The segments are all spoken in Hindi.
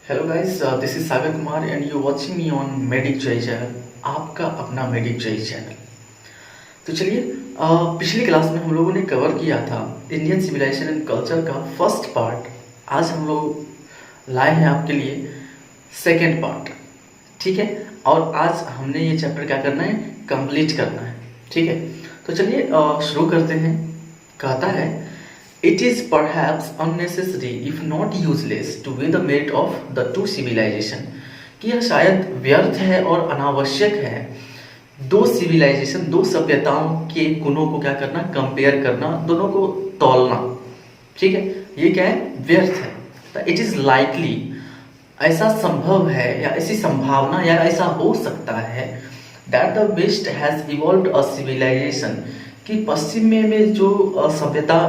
Hello guys, this is Sagar Kumar and you watching me on medic जय चैनल। आपका अपना मेडिक जय चैनल। तो चलिए, पिछली क्लास में हम लोगों ने कवर किया था इंडियन सिविलाइजेशन एंड कल्चर का फर्स्ट पार्ट। आज हम लोग लाए हैं आपके लिए सेकेंड पार्ट। ठीक है, और आज हमने ये चैप्टर क्या करना है, कंप्लीट करना है। ठीक है, तो चलिए शुरू करते हैं। कहता है, It is perhaps unnecessary if not useless to weigh the merit of the two civilization। कि यह शायद व्यर्थ है और अनावश्यक है दो सिविलाइजेशन, दो सभ्यताओं के गुणों को क्या करना, कंपेयर करना, दोनों को तौलना। ठीक है, ये क्या है, व्यर्थ है। इट इज लाइकली, ऐसा संभव है या ऐसी संभावना या ऐसा हो सकता है that the west has evolved a civilisation, कि पश्चिम में जो सभ्यता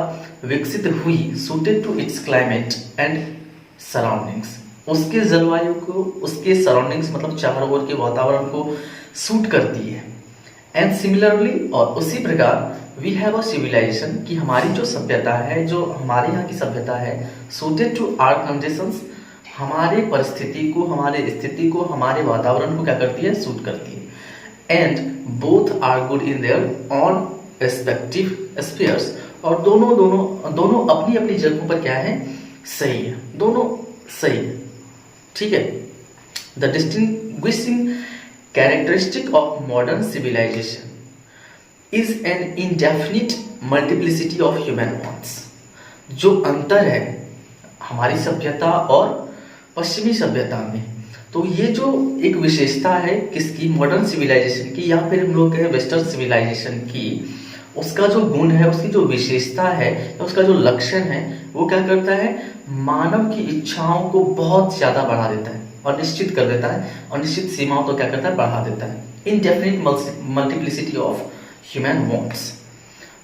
विकसित हुई, suited to its climate and surroundings, उसके जलवायु को, उसके सराउंडिंग्स मतलब चारों ओर के वातावरण को सूट करती है। एंड सिमिलरली, और उसी प्रकार वी हैव अ सिविलाइजेशन, कि हमारी जो सभ्यता है, जो हमारे यहाँ की सभ्यता है, सुटेड टू आवर कंडीशंस, हमारे परिस्थिति को, हमारे स्थिति को, हमारे वातावरण को क्या करती है, सूट करती है। And both are good in their own respective spheres, और दोनों अपनी अपनी जगहों पर क्या है, सही है, दोनों सही है। ठीक है, the distinguishing characteristic of modern civilisation is an indefinite multiplicity of human wants. जो अंतर है हमारी सभ्यता और पश्चिमी सभ्यता में, तो ये जो एक विशेषता है किसकी, मॉडर्न सिविलाइजेशन की, या फिर हम लोग कहें वेस्टर्न सिविलाइजेशन की, उसका जो गुण है, उसकी जो विशेषता है, उसका जो लक्षण है, वो क्या करता है, मानव की इच्छाओं को बहुत ज्यादा बढ़ा देता है और निश्चित कर देता है, और निश्चित सीमाओं तो क्या करता है, बढ़ा देता है। Indefinite multiplicity of human wants.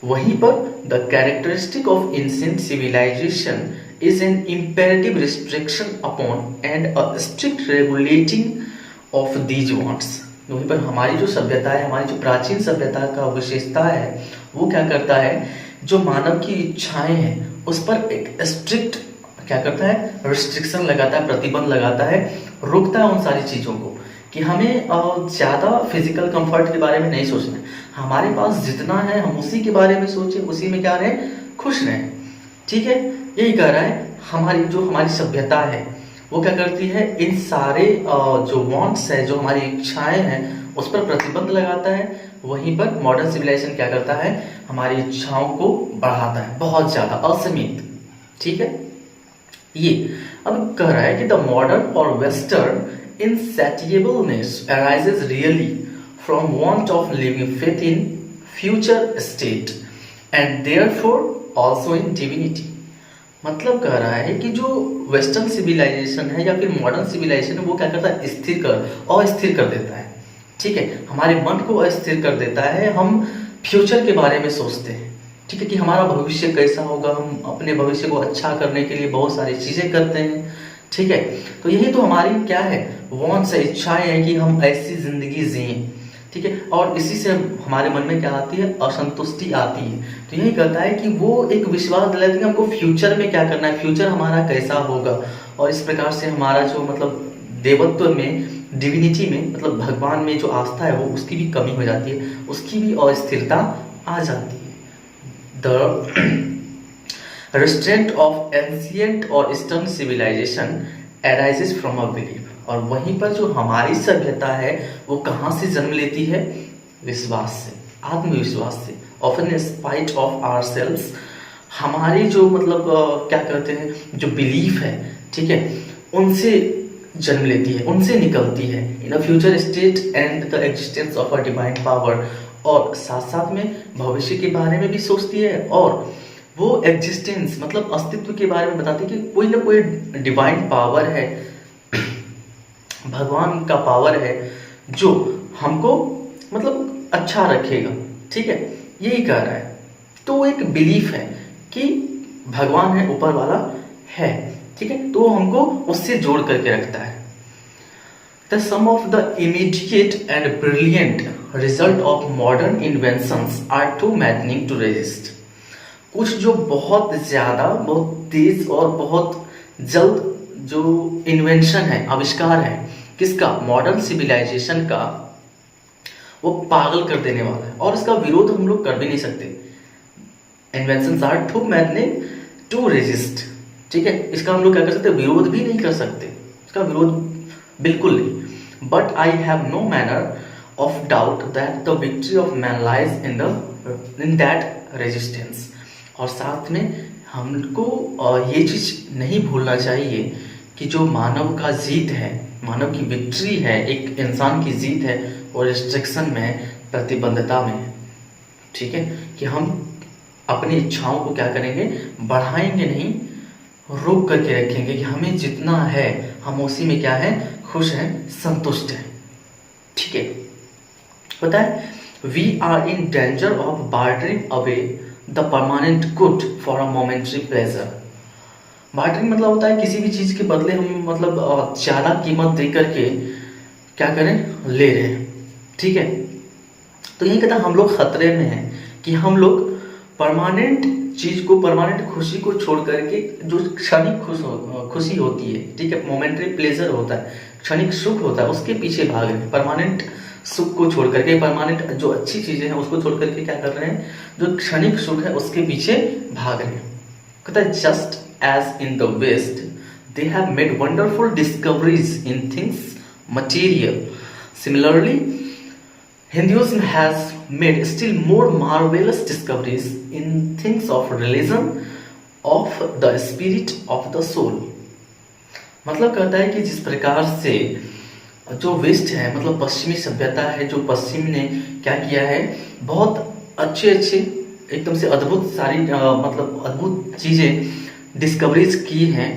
वहीं पर the characteristic of ancient civilisation is an imperative restriction upon and a strict regulating of these wants। वहीं पर हमारी जो सभ्यता है, हमारी जो प्राचीन सभ्यता का विशेषता है, वो क्या करता है, जो मानव की इच्छाएं हैं उस पर एक स्ट्रिक्ट क्या करता है, रिस्ट्रिक्शन लगाता है, प्रतिबंध लगाता है, रोकता है उन सारी चीजों को, कि हमें ज्यादा फिजिकल कंफर्ट के बारे में नहीं सोचना है। हमारे पास जितना है हम उसी के बारे में सोचें, उसी में क्या रहे, खुश रहें। ठीक है, यही कह रहा है। हमारी सभ्यता है वो क्या करती है, इन सारे जो वांट्स है, जो हमारी इच्छाएं हैं, उस पर प्रतिबंध लगाता है। वहीं पर मॉडर्न सिविलाइजेशन क्या करता है, हमारी इच्छाओं को बढ़ाता है, बहुत ज्यादा, असीमित। ठीक है, ये अब कह रहा है कि द मॉडर्न और western insatiableness arises really from want of living faith in future state and therefore also in divinity। मतलब कह रहा है कि जो वेस्टर्न सिविलाइजेशन है या फिर मॉडर्न सिविलाइजेशन है, वो क्या करता है, अस्थिर कर देता है। ठीक है, हमारे मन को अस्थिर कर देता है। हम फ्यूचर के बारे में सोचते हैं, ठीक है, कि हमारा भविष्य कैसा होगा, हम अपने भविष्य को अच्छा करने के लिए बहुत सारी चीजें करते हैं। ठीक है, तो यही तो हमारी क्या है, वांट्स है, इच्छाएं हैं कि हम ऐसी जिंदगी जिएं। ठीक है, और इसी से हमारे मन में क्या आती है, असंतुष्टि आती है। तो यही कहता है कि वो एक विश्वास दिलाता है कि हमको फ्यूचर में क्या करना है, फ्यूचर हमारा कैसा होगा, और इस प्रकार से हमारा जो मतलब देवत्व में, डिविनिटी में, मतलब भगवान में जो आस्था है, वो उसकी भी कमी हो जाती है, उसकी भी अस्थिरता आ जाती है। The restraint of ancient or eastern civilization arises from a belief। और वहीं पर जो हमारी सभ्यता है वो कहाँ से जन्म लेती है, विश्वास से, आत्मविश्वास से। often in spite of ourselves, हमारी जो मतलब क्या कहते हैं, जो बिलीफ है, ठीक है, उनसे जन्म लेती है, उनसे निकलती है। In a future state and the existence of a divine power, और साथ साथ में भविष्य के बारे में भी सोचती है, और वो एग्जिस्टेंस मतलब अस्तित्व के बारे में बताती है कि कोई ना कोई डिवाइन पावर है, भगवान का पावर है, जो हमको मतलब अच्छा रखेगा। ठीक है, यही कह रहा है। तो एक बिलीफ है कि भगवान है, ऊपर वाला है। ठीक है, तो हमको उससे जोड़ करके रखता है। The sum of the immediate and brilliant result of modern inventions are too maddening to resist. कुछ जो बहुत ज्यादा, बहुत तेज और बहुत जल्द जो इन्वेंशन है, आविष्कार है किसका, मॉडर्न सिविलाइजेशन का, वो पागल कर देने वाला है और इसका विरोध हम लोग कर भी नहीं सकते। Inventions are too many to resist, ठीक है, इसका हम लोग क्या कर सकते, विरोध भी नहीं कर सकते, इसका विरोध बिल्कुल नहीं। But I have no manner of doubt that the victory of man lies in that resistance. और साथ में हमको ये चीज नहीं भूलना चाहिए कि जो मानव का जीत है, मानव की विक्ट्री है, एक इंसान की जीत है और रिस्ट्रिक्शन में, प्रतिबंधता में, ठीक है, कि हम अपनी इच्छाओं को क्या करेंगे, बढ़ाएंगे नहीं, रोक करके रखेंगे कि हमें जितना है हम उसी में क्या है, खुश हैं, संतुष्ट हैं, ठीक है। पता है, we are in danger of bartering away the permanent good for a momentary pleasure. Bartering मतलब होता है किसी भी चीज के बदले हम मतलब ज्यादा कीमत दे करके क्या करें, ले रहे हैं, ठीक है। तो यही कहता हम लोग खतरे में हैं कि हम लोग परमानेंट चीज को, परमानेंट खुशी को छोड़ करके, जो क्षणिक खुशी होती है, ठीक है, मोमेंटरी प्लेजर होता है, क्षणिक सुख होता है, उसके पीछे भाग रहे हैं। परमानेंट सुख को छोड़ करके, परमानेंट जो अच्छी चीजें हैं उसको छोड़ करके क्या कर रहे हैं, जो क्षणिक सुख है उसके पीछे भाग रहे हैं। कहता है just as in the west they have made wonderful discoveries in things material, similarly Hinduism has made still more marvelous discoveries in things of religion, of the spirit, of the soul। मतलब कहता है कि जिस प्रकार से जो वेस्ट है, मतलब पश्चिमी सभ्यता है, जो पश्चिम ने क्या किया है, बहुत अच्छे अच्छे एकदम से अद्भुत सारी मतलब अद्भुत चीजें डिस्कवरीज की हैं,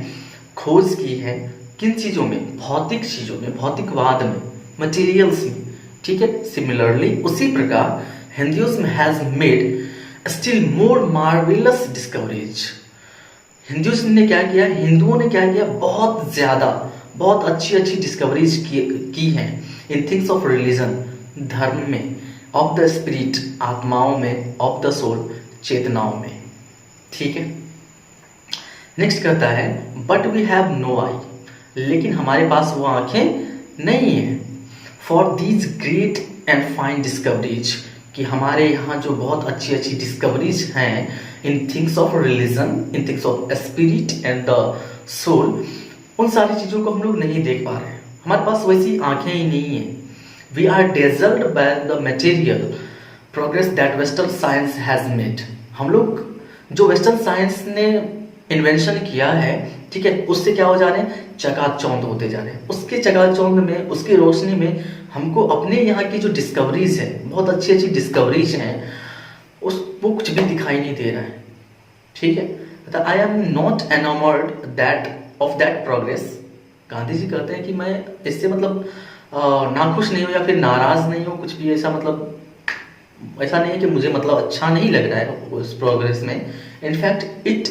खोज की है, किन चीजों में, भौतिक चीजों में, भौतिकवाद में, मटेरियल्स में, ठीक है। सिमिलरली उसी प्रकार Hinduism has made still more marvellous discoveries. Hinduism ने क्या किया, हिंदुओं ने क्या किया, बहुत ज्यादा, बहुत अच्छी अच्छी डिस्कवरीज की हैं इन थिंग्स ऑफ रिलीजन, धर्म में, ऑफ द स्पिरिट, आत्माओं में, ऑफ द सोल, चेतनाओं में, ठीक है। नेक्स्ट कहता है but we have no eye, लेकिन हमारे पास वो आंखें नहीं है, for these great and fine discoveries, कि हमारे यहाँ जो बहुत अच्छी अच्छी डिस्कवरीज हैं in things of religion, in things of spirit and the soul, उन सारी चीजों को हम लोग नहीं देख पा रहे हैं, हमारे पास वैसी आंखें ही नहीं है। We are dazzled by the material progress that western science has made. हम लोग जो वेस्टर्न साइंस ने इन्वेंशन किया है, ठीक है, उससे क्या हो जा रहे हैं, चकाचौंध होते जा रहे हैं। उसके चकाचौंध में, उसकी रोशनी में हमको अपने यहाँ की जो डिस्कवरीज है, बहुत अच्छी अच्छी डिस्कवरीज हैं, वो कुछ भी दिखाई नहीं दे रहा है, ठीक है। I am not enamoured that of that progress. Gandhi ji कहते हैं कि मैं इससे मतलब नाखुश नहीं हूँ या फिर नाराज नहीं हूँ, कुछ भी ऐसा मतलब ऐसा नहीं है कि मुझे मतलब अच्छा नहीं लग रहा है उस प्रोग्रेस में। In fact it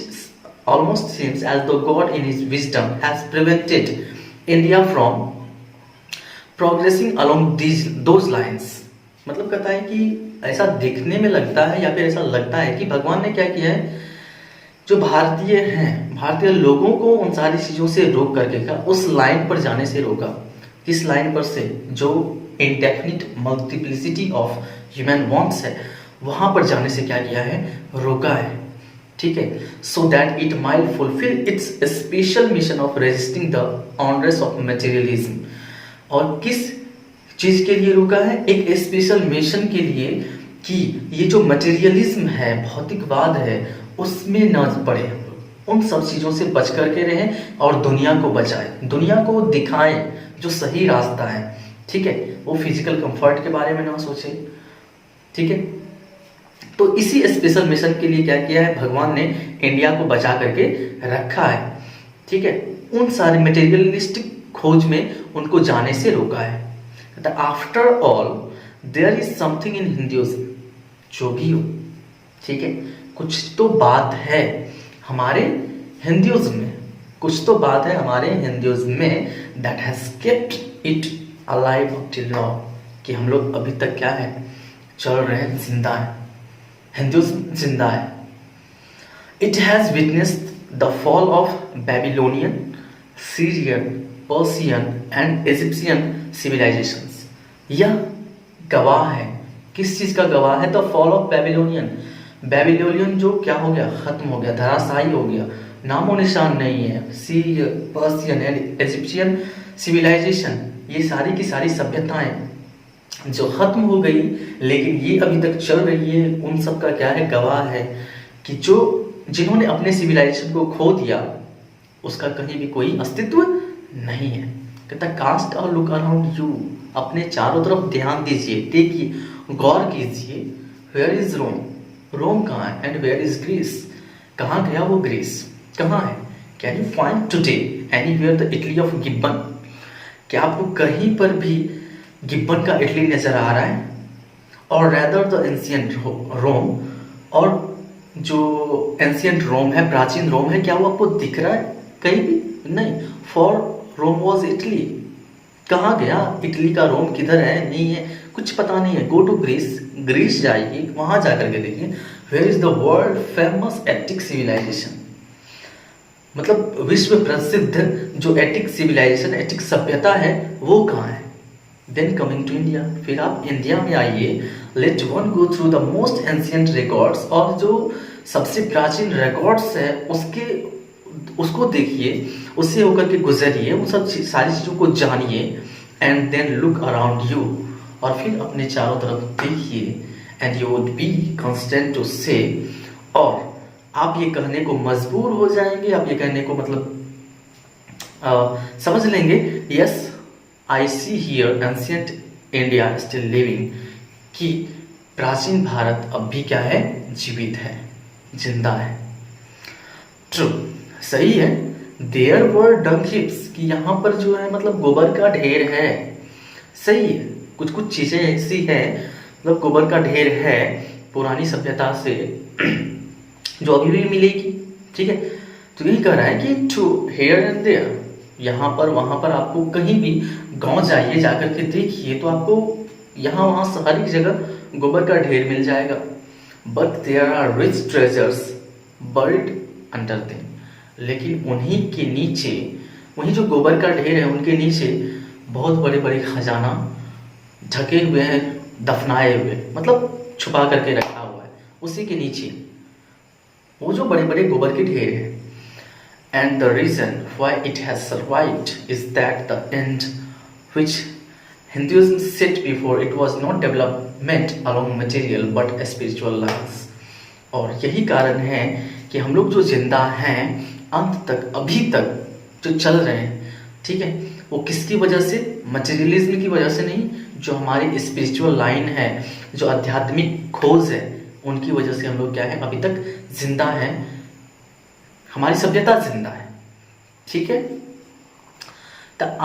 almost seems as though God in his wisdom has prevented India from progressing along those lines। मतलब कहता है कि ऐसा देखने में लगता है या फिर ऐसा लगता है कि भगवान ने क्या किया है, जो भारतीय हैं, भारतीय लोगों को उन सारी चीजों से रोक करके का उस लाइन पर जाने से रोका। किस लाइन पर से, जो indefinite multiplicity of human wants है, वहां पर जाने से क्या किया है, रोका है, ठीक है। So that it might fulfil it's special mission of resisting the onerous of materialism. और किस चीज के लिए रुका है, एक स्पेशल मिशन के लिए, कि ये जो मटेरियलिज्म है, भौतिकवाद है, उसमें न पड़े हम लोग, उन सब चीजों से बच करके रहें और दुनिया को बचाएं, दुनिया को दिखाएं जो सही रास्ता है, ठीक है। वो फिजिकल कंफर्ट के बारे में ना सोचे, ठीक है। तो इसी स्पेशल मिशन के लिए क्या किया है, भगवान ने इंडिया को बचा करके रखा है, ठीक है। उन सारे मटेरियलिस्टिक खोज में उनको जाने से रोका है। After all there is something in Hinduism, जो भी हो, ठीक है, कुछ तो बात है हमारे हिंदुइज्म में, कुछ तो बात है हमारे हिंदुइज्म में, that has kept it alive up till now, कि हम लोग अभी तक क्या है, चल रहे हैं, जिंदा है, हिंदुइज्म जिंदा है। It has witnessed the fall of Babylonian Syrian, Persian and Egyptian civilisations. यह गवाह है, किस चीज का गवाह है? The fall of Babylonian. Babylonian जो क्या हो गया, खत्म हो गया, धराशायी हो गया, नामो निशान नहीं है। Syrian, Persian and Egyptian civilisation, ये सारी की सारी सभ्यताएं जो खत्म हो गई, लेकिन ये अभी तक चल रही है, उन सब का क्या है, गवाह है कि जो जिन्होंने अपने सिविलाइजेशन को खो दिया उसका कहीं भी कोई अस्तित्व नहीं है। कहता कास्ट और लुक अराउंड यू, अपने चारों तरफ ध्यान दीजिए, देखिए, गौर कीजिए। वेयर इज रोम, रोम कहाँ है? एंड वेयर इज ग्रीस, कहाँ गया वो ग्रीस, कहाँ है? Can you find today anywhere the Italy of Gibbon, क्या आपको कहीं पर भी गिब्बन का इटली नजर आ रहा है? और रैदर द एंशियंट रोम, और जो एंशियंट रोम है, प्राचीन रोम है, क्या वो आपको दिख रहा है कहीं भी? नहीं। फॉर रोम वॉज इटली, कहाँ गया इटली का रोम, किधर है? नहीं है, कुछ पता नहीं है। गो टू ग्रीस, ग्रीस जाइए, वहां जाकर के देखिए। Where is the world famous Attic civilisation, मतलब विश्व प्रसिद्ध जो एटिक सिविलाइजेशन, एटिक सभ्यता है, वो कहाँ है? देन कमिंग टू इंडिया, फिर आप इंडिया में आइए। Let one go through the most ancient records, और जो सबसे प्राचीन रिकॉर्ड्स है उसको देखिए, उससे होकर के गुजरिए, उन सब सारी चीज़ों को जानिए। And then look around you, और फिर अपने चारों तरफ देखिए। And you would be constant to say, और आप ये कहने को मजबूर हो जाएंगे, आप ये कहने को मतलब समझ लेंगे, yes I see here ancient India still living, कि प्राचीन भारत अब भी क्या है, जीवित है, जिंदा है। ट्रू, सही है। देयर वर डंग हिप्स, कि यहाँ पर जो है मतलब गोबर का ढेर है, सही है। कुछ कुछ चीजें ऐसी है, मतलब गोबर का ढेर है पुरानी सभ्यता से जो अभी भी मिलेगी, ठीक है। तो यही कह रहा है कि टू हियर एंड देयर, यहाँ पर वहां पर आपको कहीं भी गांव जाइए, जाकर के देखिए तो आपको यहाँ वहां हर एक जगह गोबर का ढेर मिल जाएगा। But there are rich treasures buried under them, लेकिन उन्हीं के नीचे, वही जो गोबर का ढेर है उनके नीचे बहुत बड़े बड़े खजाना ढके हुए हैं, दफनाए हुए, मतलब छुपा करके रखा हुआ है उसी के नीचे, वो जो बड़े बड़े गोबर के ढेर है। And the reason why it has survived is that the end which Hinduism set before it was not development along material but spiritual lines। और यही कारण है कि हम लोग जो जिंदा हैं अंत तक, अभी तक जो चल रहे हैं, ठीक है, वो किसकी वजह से? मटेरियलिज्म की वजह से नहीं, जो हमारी स्पिरिचुअल लाइन है, जो आध्यात्मिक खोज है, उनकी वजह से हम लोग क्या है, अभी तक जिंदा हैं, हमारी सभ्यता जिंदा है, ठीक है।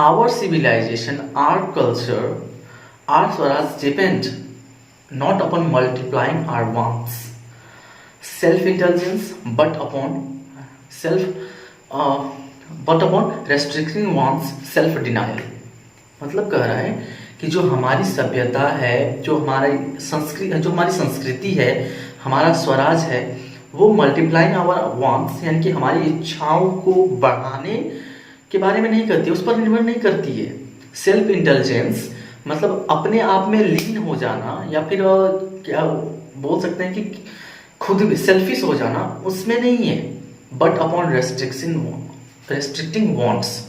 Our civilization, our culture, our Swaraj depend not upon multiplying our wants, self-indulgence, but upon restricting wants, self-denial। मतलब कह रहा है कि जो हमारी सभ्यता है, जो हमारी संस्कृति है, हमारा स्वराज है, वो मल्टीप्लाइंग आवर वांट्स, यानी कि हमारी इच्छाओं को बढ़ाने के बारे में नहीं करती, उस पर निर्भर नहीं करती है। सेल्फ इंटेलिजेंस मतलब अपने आप में लीन हो जाना, या फिर क्या बोल सकते हैं कि खुद सेल्फिश हो जाना, उसमें नहीं है। बट अपॉन रेस्ट्रिक्टिंग वांट्स,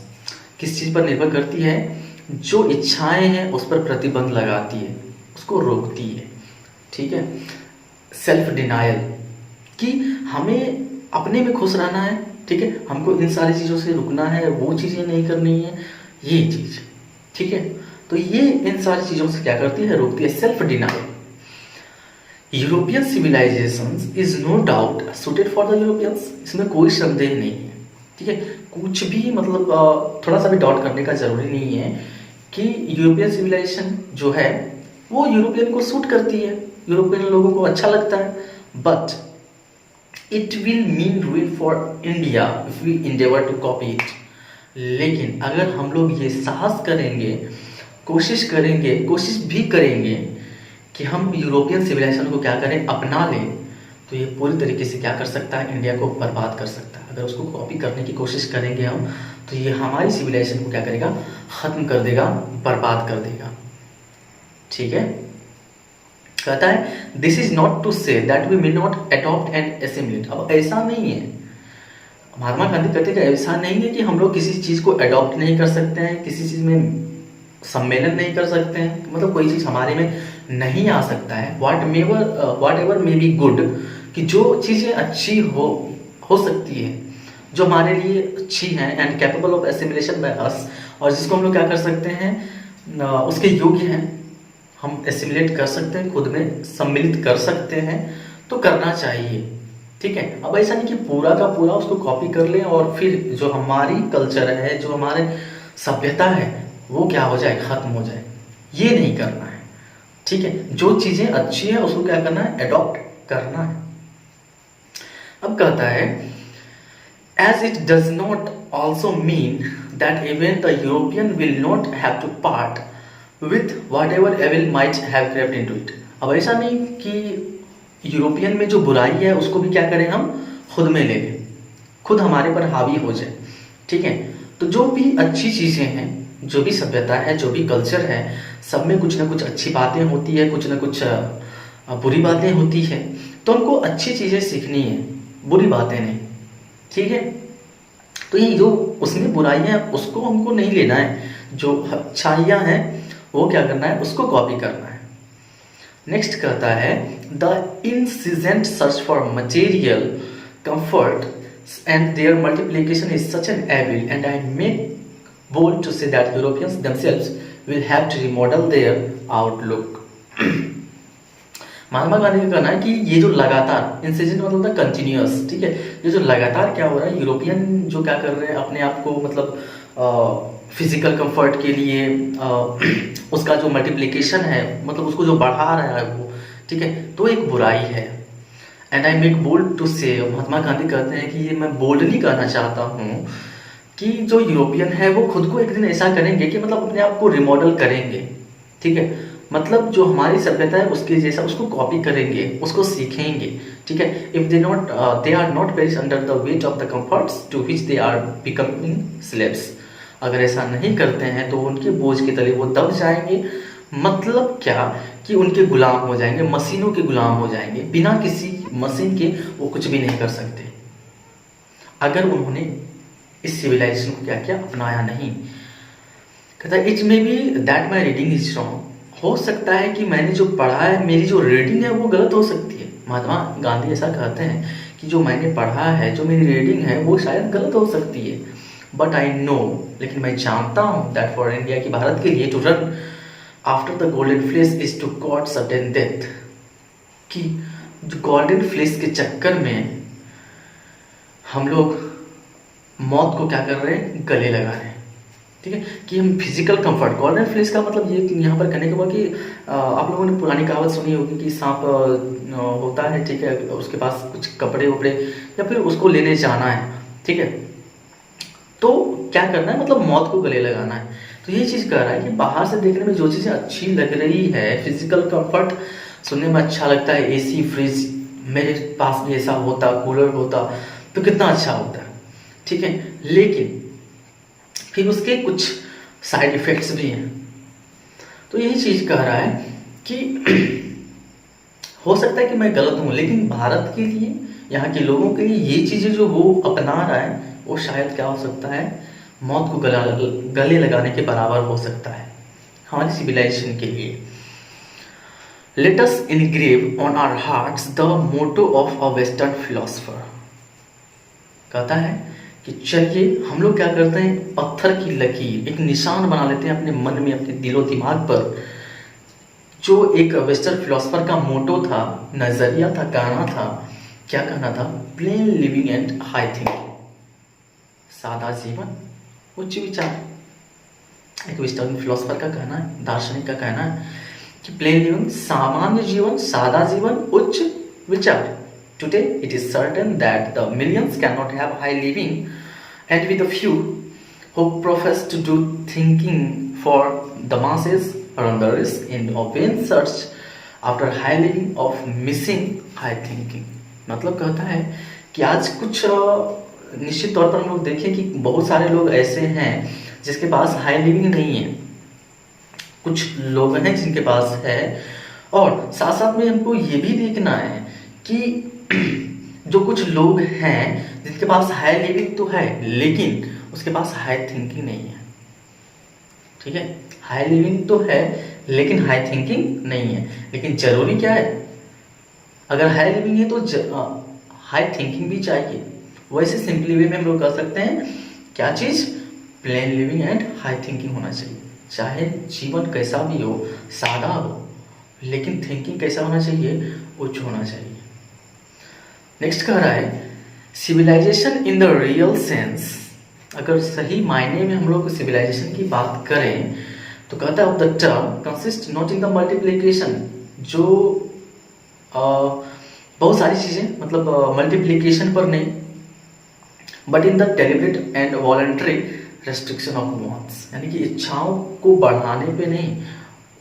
किस चीज पर निर्भर करती है? जो इच्छाएं हैं उस पर प्रतिबंध लगाती है, उसको रोकती है, ठीक है। सेल्फ डिनायल, कि हमें अपने में खुश रहना है, ठीक है, हमको इन सारी चीज़ों से रुकना है, वो चीज़ें नहीं करनी है, ये चीज़, ठीक है। तो ये इन सारी चीज़ों से क्या करती है? रोकती है, self denial. European civilisation is no doubt suited for the Europeans, इसमें कोई संदेह नहीं है, ठीक है। कुछ भी मतलब थोड़ा सा भी डाउट करने का जरूरी नहीं है कि यूरोपियन सिविलाइजेशन जो है वो यूरोपियन को सूट करती है, यूरोपियन लोगों को अच्छा लगता है। But it will mean ruin for India if we endeavour to copy it. लेकिन अगर हम लोग ये साहस करेंगे, कोशिश भी करेंगे कि हम यूरोपियन सिविलाइजेशन को क्या करें, अपना लें, तो ये पूरी तरीके से क्या कर सकता है, इंडिया को बर्बाद कर सकता है। अगर उसको कॉपी करने की कोशिश करेंगे हम, तो ये हमारी सिविलाइजेशन को क्या करेगा, ख़त्म कर देगा, बर्बाद कर देगा। ठीक है, कहता है this is not to say that we may not adopt and assimilate. अब ऐसा नहीं है, महात्मा गांधी कहते हैं कि ऐसा नहीं है कि हम लोग किसी चीज़ को अडॉप्ट नहीं कर सकते हैं, किसी चीज़ में सम्मेलन नहीं कर सकते हैं, मतलब कोई चीज़ हमारे में नहीं आ सकता है। वाट एवर मे बी गुड, कि जो चीज़ें अच्छी हो सकती है, जो हमारे लिए अच्छी हैं and capable of assimilation by us, और जिसको हम लोग क्या कर सकते हैं, उसके योग्य हैं, हम एसिमिलेट कर सकते हैं, खुद में सम्मिलित कर सकते हैं, तो करना चाहिए। ठीक है, अब ऐसा नहीं कि पूरा का पूरा उसको कॉपी कर लें और फिर जो हमारी कल्चर है, जो हमारे सभ्यता है, वो क्या हो जाए, खत्म हो जाए, ये नहीं करना है। ठीक है, जो चीजें अच्छी है उसको क्या करना है, अडॉप्ट करना है। अब कहता है as it does not also mean that even the European will not have to part with whatever evil might have crept into it. अब ऐसा नहीं कि यूरोपियन में जो बुराई है उसको भी क्या करें, हम खुद में ले लें, खुद हमारे पर हावी हो जाए। ठीक है, तो जो भी अच्छी चीज़ें हैं, जो भी सभ्यता है, जो भी कल्चर है, सब में कुछ ना कुछ अच्छी बातें होती है, कुछ ना कुछ बुरी बातें होती है, तो हमको अच्छी चीज़ें सीखनी है, बुरी बातें नहीं। ठीक है, तो ये जो उसमें बुराइयां हैं उसको हमको नहीं लेना है, जो अच्छाइयाँ हैं वो क्या करना है, उसको कॉपी करना है। नेक्स्ट कहता है the incessant search for material comfort and their multiplication is such an evil and I make bold to say that Europeans themselves will have to remodel their outlook. Mahatma Gandhi का कहना है कि ये जो लगातार, इंसिजेंट मतलब होता है कंटिन्यूअस। ठीक है, ये जो लगातार क्या हो रहा है, यूरोपियन जो क्या कर रहे हैं, अपने आप को मतलब फिजिकल कंफर्ट के लिए उसका जो मल्टीप्लिकेशन है, मतलब उसको जो बढ़ा रहा है वो, ठीक है, तो एक बुराई है। And I make bold to say, Mahatma Gandhi कहते हैं कि ये मैं बोल्डली कहना चाहता हूँ कि जो यूरोपियन है वो खुद को एक दिन ऐसा करेंगे कि मतलब अपने आप को रिमॉडल करेंगे। ठीक है, मतलब जो हमारी सभ्यता है उसके जैसा उसको कॉपी करेंगे, उसको सीखेंगे। ठीक है, if they are not perish under the weight of the comforts to which they are becoming slaves. अगर ऐसा नहीं करते हैं तो उनके बोझ के तले वो दब जाएंगे। मतलब क्या कि उनके गुलाम हो जाएंगे, मशीनों के गुलाम हो जाएंगे, बिना किसी मशीन के वो कुछ भी नहीं कर सकते अगर उन्होंने इस सिविलाइजेशन को क्या किया, अपनाया नहीं। कहता है it may be that my reading is wrong, हो सकता है कि मैंने जो पढ़ा है, मेरी जो रीडिंग है वो गलत हो सकती है। महात्मा गांधी ऐसा कहते हैं कि जो मैंने पढ़ा है, जो मेरी रीडिंग है वो शायद गलत हो सकती है, बट आई नो, लेकिन मैं जानता हूँ दैट फॉर इंडिया, की भारत के लिए, to run after the golden fleece is to court certain death, कि जो गोल्डन फ्लेस के चक्कर में हम लोग मौत को क्या कर रहे हैं, गले लगा रहे हैं। ठीक है, कि हम फिजिकल कंफर्ट, गोल्डन फ्लेस का मतलब ये यहाँ पर कहने के बाद कि आप लोगों ने पुरानी कहावत सुनी होगी कि सांप होता है, ठीक है, उसके पास कुछ कपड़े वपड़े या फिर उसको लेने जाना है। ठीक है, तो क्या करना है, मतलब मौत को गले लगाना है। तो ये चीज़ कह रहा है कि बाहर से देखने में जो चीज़ें अच्छी लग रही है, फिजिकल कंफर्ट सुनने में अच्छा लगता है, एसी फ्रिज मेरे पास भी ऐसा होता, कूलर होता तो कितना अच्छा होता है। ठीक है, लेकिन फिर उसके कुछ साइड इफेक्ट्स भी हैं। तो यही चीज़ कह रहा है कि हो सकता है कि मैं गलत हूँ, लेकिन भारत के लिए, यहाँ के लोगों के लिए ये चीज़ें जो वो अपना रहा है वो शायद क्या हो सकता है, मौत को गले लगाने के बराबर हो सकता है हमारी सिविलाइजेशन के लिए। Let us engrave on our hearts the motto of a western philosopher. कहता है कि चलिए हम लोग क्या करते हैं, पत्थर की लकीर, एक निशान बना लेते हैं अपने मन में, अपने दिलो दिमाग पर, जो एक वेस्टर्न फिलोसफर का मोटो था, नजरिया था, कहना था, क्या कहना था, plane living and high thinking, सादा जीवन उच्च विचार। एक वेस्टर्न फिलोसफर का कहना है, दार्शनिक का कहना है कि प्लेन लिविंग, सामान्य जीवन, सादा जीवन, उच्च विचार। Today it is certain that the millions cannot have high living, and with a few who profess to do thinking for the masses run the risk in a vain search after high living of missing high thinking। मतलब कहता है कि आज कुछ निश्चित तौर पर हम लोग देखें कि बहुत सारे लोग ऐसे हैं जिसके पास हाई लिविंग नहीं है, कुछ लोग हैं जिनके पास है, और साथ साथ में हमको ये भी देखना है कि जो कुछ लोग हैं जिनके पास हाई लिविंग तो है लेकिन उसके पास हाई थिंकिंग नहीं है। ठीक है, हाई लिविंग तो है लेकिन हाई थिंकिंग नहीं है। लेकिन जरूरी क्या है, अगर हाई लिविंग है तो हाई थिंकिंग भी चाहिए। वैसे सिंपली वे में हम लोग कर सकते हैं क्या चीज़, plain living and high thinking होना चाहिए। चाहे जीवन कैसा भी हो, सादा हो, लेकिन थिंकिंग कैसा होना चाहिए, उच्च होना चाहिए। नेक्स्ट कह रहा है civilisation in the real sense. अगर सही मायने में हम लोग सिविलाइजेशन की बात करें तो कहता है of the term consist not in the multiplication, जो बहुत सारी चीज़ें मतलब मल्टीप्लिकेशन पर नहीं, but in the deliberate and voluntary restriction of wants, यानी कि इच्छाओं को बढ़ाने पे नहीं,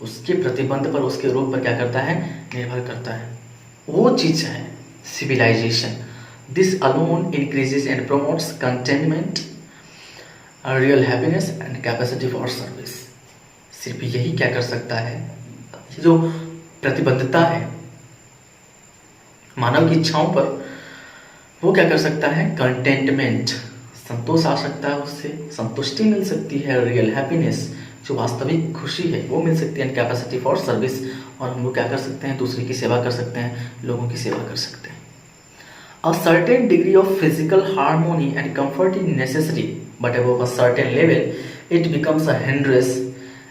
उसके प्रतिबंध पर, उसके रोक पर क्या करता है, निर्भर करता है। वो चीज़ है civilisation. This alone increases and promotes contentment, real happiness and capacity for service. सिर्फ यही क्या कर सकता है, जो प्रतिबद्धता है मानव की इच्छाओं पर, वो क्या कर सकता है, कंटेंटमेंट, संतोष आ सकता है, उससे संतुष्टि मिल सकती है, रियल हैप्पीनेस, जो वास्तविक खुशी है वो मिल सकती है, एंड कैपेसिटी फॉर सर्विस, और हम लोग क्या कर सकते हैं, दूसरे की सेवा कर सकते हैं, लोगों की सेवा कर सकते हैं। A certain degree of physical harmony and comfort is necessary, but above a certain level, it becomes a hindrance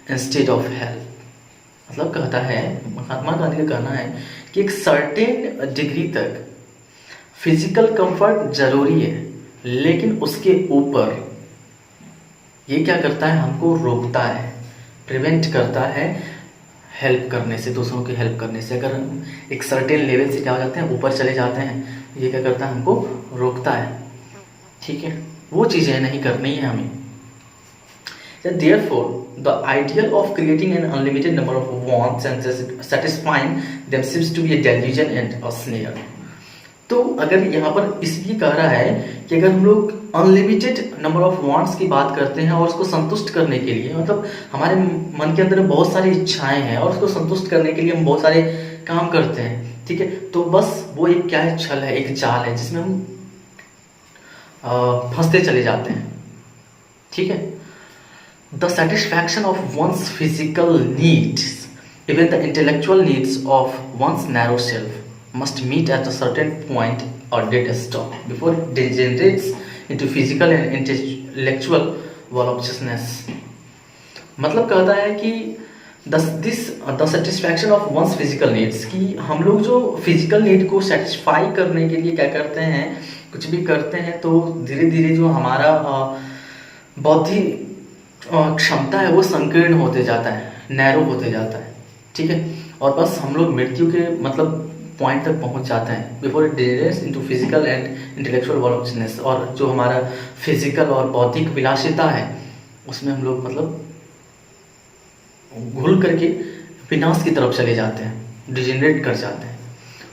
instead of help. मतलब कहता है, महात्मा गांधी का कहना है कि एक सर्टेन डिग्री तक फिजिकल कंफर्ट जरूरी है, लेकिन उसके ऊपर ये क्या करता है, हमको रोकता है, प्रिवेंट करता है हेल्प करने से, दूसरों की हेल्प करने से। अगर हम एक सर्टेन लेवल से क्या हो जाते हैं, ऊपर चले जाते हैं, ये क्या करता है, हमको रोकता है। ठीक है, वो चीज़ें नहीं करनी है हमें। Therefore, the ideal of creating an unlimited number of wants and satisfying them seems to be a delusion and a snare. तो अगर यहाँ पर इसलिए कह रहा है कि अगर हम लोग अनलिमिटेड नंबर ऑफ वांट्स की बात करते हैं और उसको संतुष्ट करने के लिए, मतलब हमारे मन के अंदर बहुत सारी इच्छाएं हैं और उसको संतुष्ट करने के लिए हम बहुत सारे काम करते हैं, ठीक है, तो बस वो एक क्या है, छल है, एक जाल है जिसमें हम फंसते चले जाते हैं। ठीक है, the satisfaction of one's physical needs, even the intellectual needs of one's narrow self must meet at a certain point or dead stop before it degenerates into physical and intellectual voluptuousness. मतलब कहता है कि the satisfaction of one's physical needs, कि हम लोग जो फिजिकल नीड को सेटिस्फाई करने के लिए क्या करते हैं, कुछ भी करते हैं, तो धीरे धीरे जो हमारा बौद्धिक क्षमता है वो संकीर्ण होते जाता है, नैरो होते जाता है। ठीक है, और बस हम लोग मृत्यु के मतलब पॉइंट तक पहुंच जाते हैं, before it degenerates into physical and intellectual voluptuousness, और जो हमारा फिजिकल और बौद्धिक विलासिता है उसमें हम लोग मतलब घुल करके विनाश की तरफ चले जाते हैं, डिजेनरेट कर जाते हैं।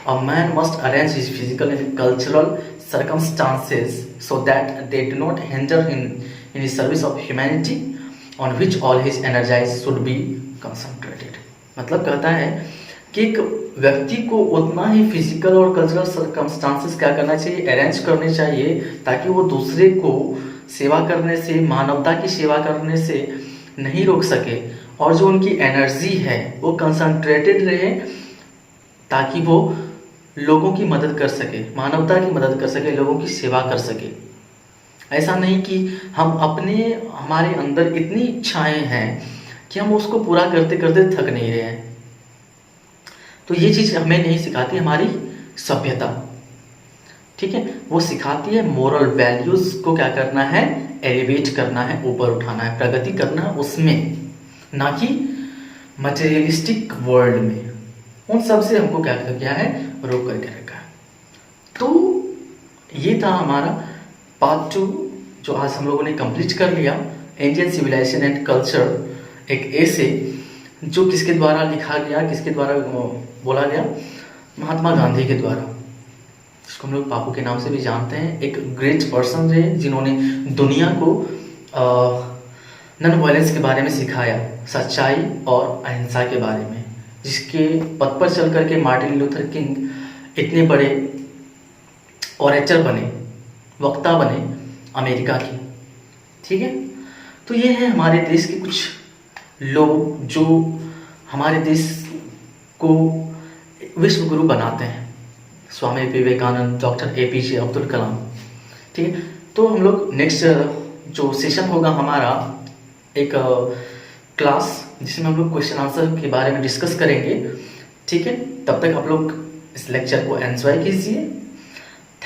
A man must arrange his physical and cultural circumstances so that they do not hinder in his service of humanity on which all his energies should be concentrated. मतलब कहता है कि एक व्यक्ति को उतना ही फिजिकल और कल्चरल सर्कमस्टांसेस क्या करना चाहिए, अरेंज करने चाहिए, ताकि वो दूसरे को सेवा करने से, मानवता की सेवा करने से नहीं रोक सके, और जो उनकी एनर्जी है वो कंसंट्रेटेड रहे, ताकि वो लोगों की मदद कर सके, मानवता की मदद कर सके, लोगों की सेवा कर सके। ऐसा नहीं कि हम हमारे अंदर इतनी इच्छाएं हैं कि हम उसको पूरा करते करते थक नहीं रहे हैं। तो ये चीज़ हमें नहीं सिखाती हमारी सभ्यता। ठीक है, वो सिखाती है मोरल वैल्यूज को क्या करना है, एलिवेट करना है, ऊपर उठाना है, प्रगति करना है उसमें, ना कि मटेरियलिस्टिक वर्ल्ड में। उन सब से हमको क्या किया है, रोक करके रखा है। तो ये था हमारा पार्ट 2 जो आज हम लोगों ने कंप्लीट कर लिया, इंडियन सिविलाइजेशन एंड कल्चर, एक ऐसे जो किसके द्वारा लिखा गया, किसके द्वारा बोला गया, महात्मा गांधी के द्वारा। इसको जिसको हम लोग पापू के नाम से भी जानते हैं, एक ग्रेट पर्सन रहे जिन्होंने दुनिया को नॉन वायलेंस के बारे में सिखाया, सच्चाई और अहिंसा के बारे में, जिसके पथ पर चल करके मार्टिन लूथर किंग इतने बड़े ऑरेटर बने, वक्ता बने अमेरिका की। ठीक है, तो ये है हमारे देश के कुछ लोग जो हमारे देश को विश्व गुरु बनाते हैं। Swami Vivekananda, doctor APJ Abdul Kalam. ठीक है, तो हम लोग नेक्स्ट जो सेशन होगा हमारा एक क्लास, जिसमें हम लोग क्वेश्चन आंसर के बारे में डिस्कस करेंगे। ठीक है, तब तक आप लोग इस लेक्चर को एंजॉय कीजिए।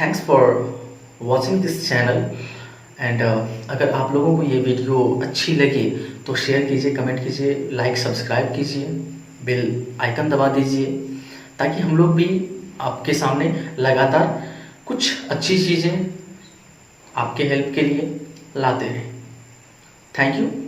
Thanks for watching this channel and अगर आप लोगों को ये वीडियो अच्छी लगी तो शेयर कीजिए, कमेंट कीजिए, लाइक सब्सक्राइब कीजिए, बेल आइकन दबा दीजिए, ताकि हम लोग भी आपके सामने लगातार कुछ अच्छी चीज़ें आपके हेल्प के लिए लाते रहें। Thank you.